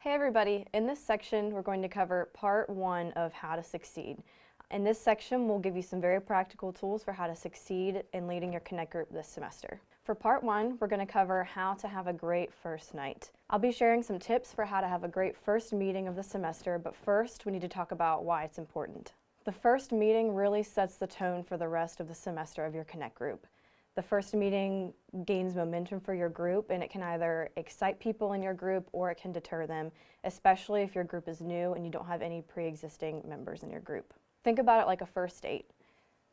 Hey everybody, in this section we're going to cover part 1 of how to succeed. In this section we'll give you some very practical tools for how to succeed in leading your Connect group this semester. For part 1 we're going to cover how to have a great first night. I'll be sharing some tips for how to have a great first meeting of the semester, but first we need to talk about why it's important. The first meeting really sets the tone for the rest of the semester of your Connect group. The first meeting gains momentum for your group, and it can either excite people in your group or it can deter them, especially if your group is new and you don't have any pre-existing members in your group. Think about it like a first date.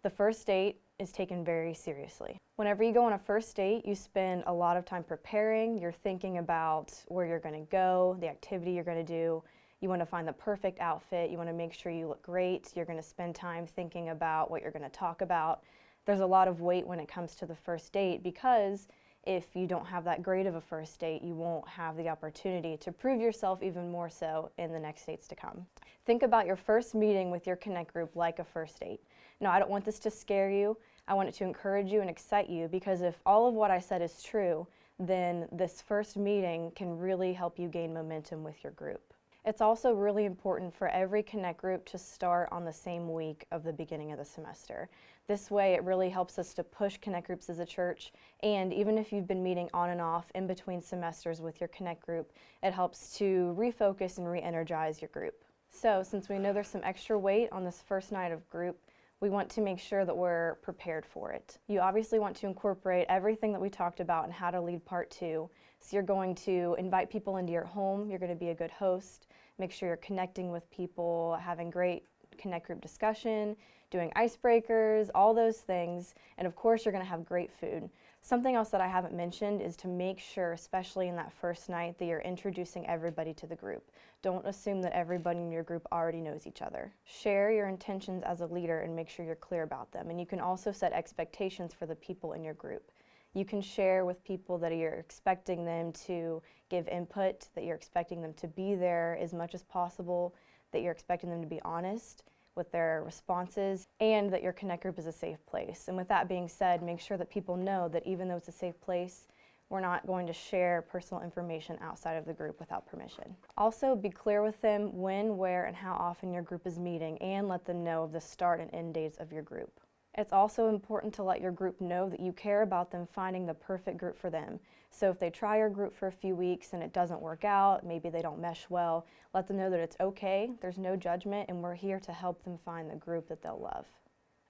The first date is taken very seriously. Whenever you go on a first date, you spend a lot of time preparing. You're thinking about where you're going to go, the activity you're going to do. You want to find the perfect outfit. You want to make sure you look great. You're going to spend time thinking about what you're going to talk about. There's a lot of weight when it comes to the first date, because if you don't have that great of a first date, you won't have the opportunity to prove yourself even more so in the next dates to come. Think about your first meeting with your Connect group like a first date. Now, I don't want this to scare you. I want it to encourage you and excite you, because if all of what I said is true, then this first meeting can really help you gain momentum with your group. It's also really important for every Connect group to start on the same week of the beginning of the semester. This way it really helps us to push Connect groups as a church, and even if you've been meeting on and off in between semesters with your Connect group, it helps to refocus and re-energize your group. So since we know there's some extra weight on this first night of group, we want to make sure that we're prepared for it. You obviously want to incorporate everything that we talked about in how to lead part 2. So you're going to invite people into your home, you're going to be a good host, make sure you're connecting with people, having great Connect group discussion, doing icebreakers, all those things, and of course you're going to have great food. Something else that I haven't mentioned is to make sure, especially in that first night, that you're introducing everybody to the group. Don't assume that everybody in your group already knows each other. Share your intentions as a leader and make sure you're clear about them, and you can also set expectations for the people in your group. You can share with people that you're expecting them to give input, that you're expecting them to be there as much as possible, that you're expecting them to be honest with their responses, and that your Connect group is a safe place. And with that being said, make sure that people know that even though it's a safe place, we're not going to share personal information outside of the group without permission. Also, be clear with them when, where, and how often your group is meeting, and let them know of the start and end dates of your group. It's also important to let your group know that you care about them finding the perfect group for them. So if they try your group for a few weeks and it doesn't work out, maybe they don't mesh well, let them know that it's okay, there's no judgment, and we're here to help them find the group that they'll love.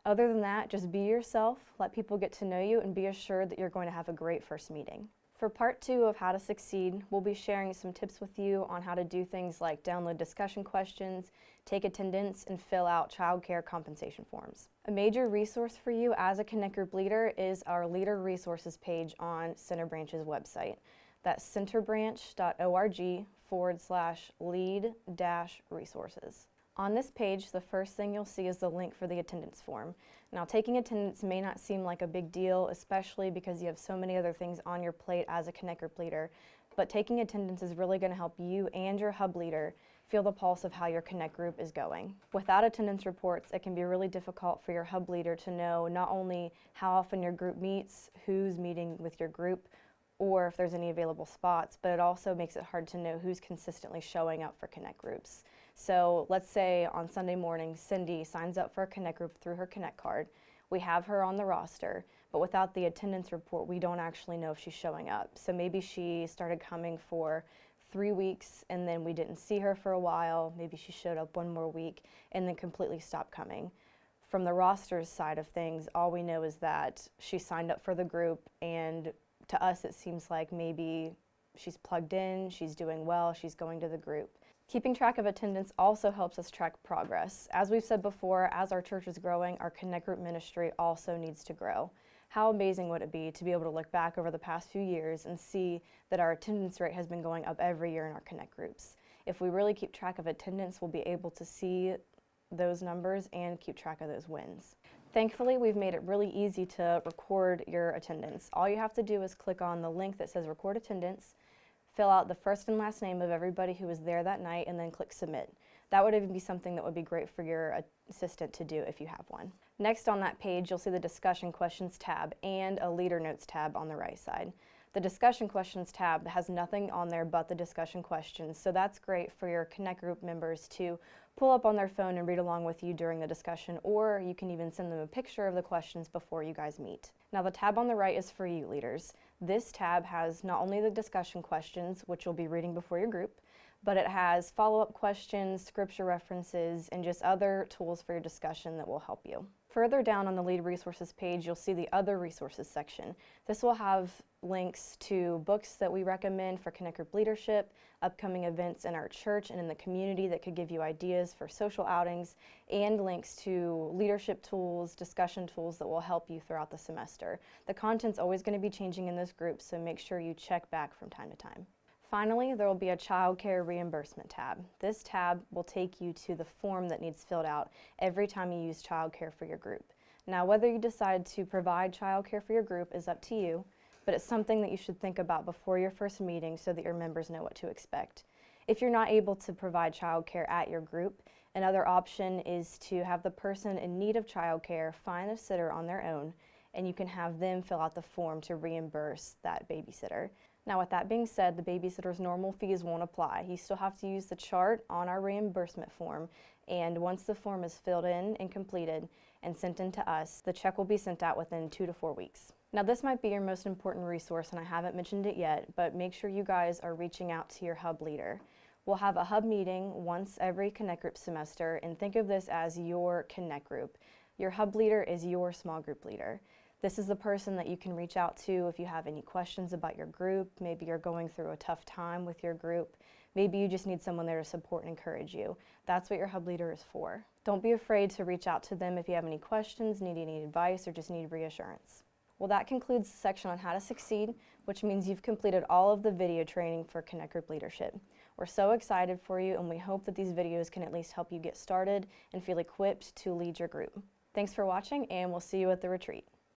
Other than that, just be yourself, let people get to know you, and be assured that you're going to have a great first meeting. For part 2 of How to Succeed, we'll be sharing some tips with you on how to do things like download discussion questions, take attendance, and fill out childcare compensation forms. A major resource for you as a Connect group leader is our Leader Resources page on Center Branch's website. That's centerbranch.org/lead-resources. On this page, the first thing you'll see is the link for the attendance form. Now, taking attendance may not seem like a big deal, especially because you have so many other things on your plate as a Connect group leader, but taking attendance is really going to help you and your hub leader feel the pulse of how your Connect group is going. Without attendance reports, it can be really difficult for your hub leader to know not only how often your group meets, who's meeting with your group, or if there's any available spots, but it also makes it hard to know who's consistently showing up for Connect groups. So let's say on Sunday morning, Cindy signs up for a Connect group through her Connect card. We have her on the roster, but without the attendance report, we don't actually know if she's showing up. So maybe she started coming for 3 weeks and then we didn't see her for a while. Maybe she showed up one more week and then completely stopped coming. From the roster's side of things, all we know is that she signed up for the group, and to us it seems like maybe she's plugged in, she's doing well, she's going to the group. Keeping track of attendance also helps us track progress. As we've said before, as our church is growing, our Connect group ministry also needs to grow. How amazing would it be to be able to look back over the past few years and see that our attendance rate has been going up every year in our Connect groups? If we really keep track of attendance, we'll be able to see those numbers and keep track of those wins. Thankfully, we've made it really easy to record your attendance. All you have to do is click on the link that says Record Attendance, fill out the first and last name of everybody who was there that night, and then click Submit. That would even be something that would be great for your assistant to do if you have one. Next on that page, you'll see the Discussion Questions tab and a Leader Notes tab on the right side. The discussion questions tab has nothing on there but the discussion questions, so that's great for your Connect group members to pull up on their phone and read along with you during the discussion, or you can even send them a picture of the questions before you guys meet. Now the tab on the right is for you leaders. This tab has not only the discussion questions, which you'll be reading before your group, but it has follow-up questions, scripture references, and just other tools for your discussion that will help you. Further down on the Lead Resources page, you'll see the Other Resources section. This will have links to books that we recommend for Connect Group leadership, upcoming events in our church and in the community that could give you ideas for social outings, and links to leadership tools, discussion tools that will help you throughout the semester. The content's always going to be changing in this group, so make sure you check back from time to time. Finally, there will be a Child Care Reimbursement tab. This tab will take you to the form that needs filled out every time you use child care for your group. Now, whether you decide to provide child care for your group is up to you, but it's something that you should think about before your first meeting so that your members know what to expect. If you're not able to provide child care at your group, another option is to have the person in need of child care find a sitter on their own, and you can have them fill out the form to reimburse that babysitter. Now, with that being said, the babysitter's normal fees won't apply. You still have to use the chart on our reimbursement form, and once the form is filled in and completed and sent in to us, the check will be sent out within 2 to 4 weeks. Now, this might be your most important resource, and I haven't mentioned it yet, but make sure you guys are reaching out to your hub leader. We'll have a hub meeting once every Connect Group semester, and think of this as your Connect Group. Your hub leader is your small group leader. This is the person that you can reach out to if you have any questions about your group. Maybe you're going through a tough time with your group. Maybe you just need someone there to support and encourage you. That's what your hub leader is for. Don't be afraid to reach out to them if you have any questions, need any advice, or just need reassurance. Well, that concludes the section on how to succeed, which means you've completed all of the video training for Connect Group leadership. We're so excited for you, and we hope that these videos can at least help you get started and feel equipped to lead your group. Thanks for watching, and we'll see you at the retreat.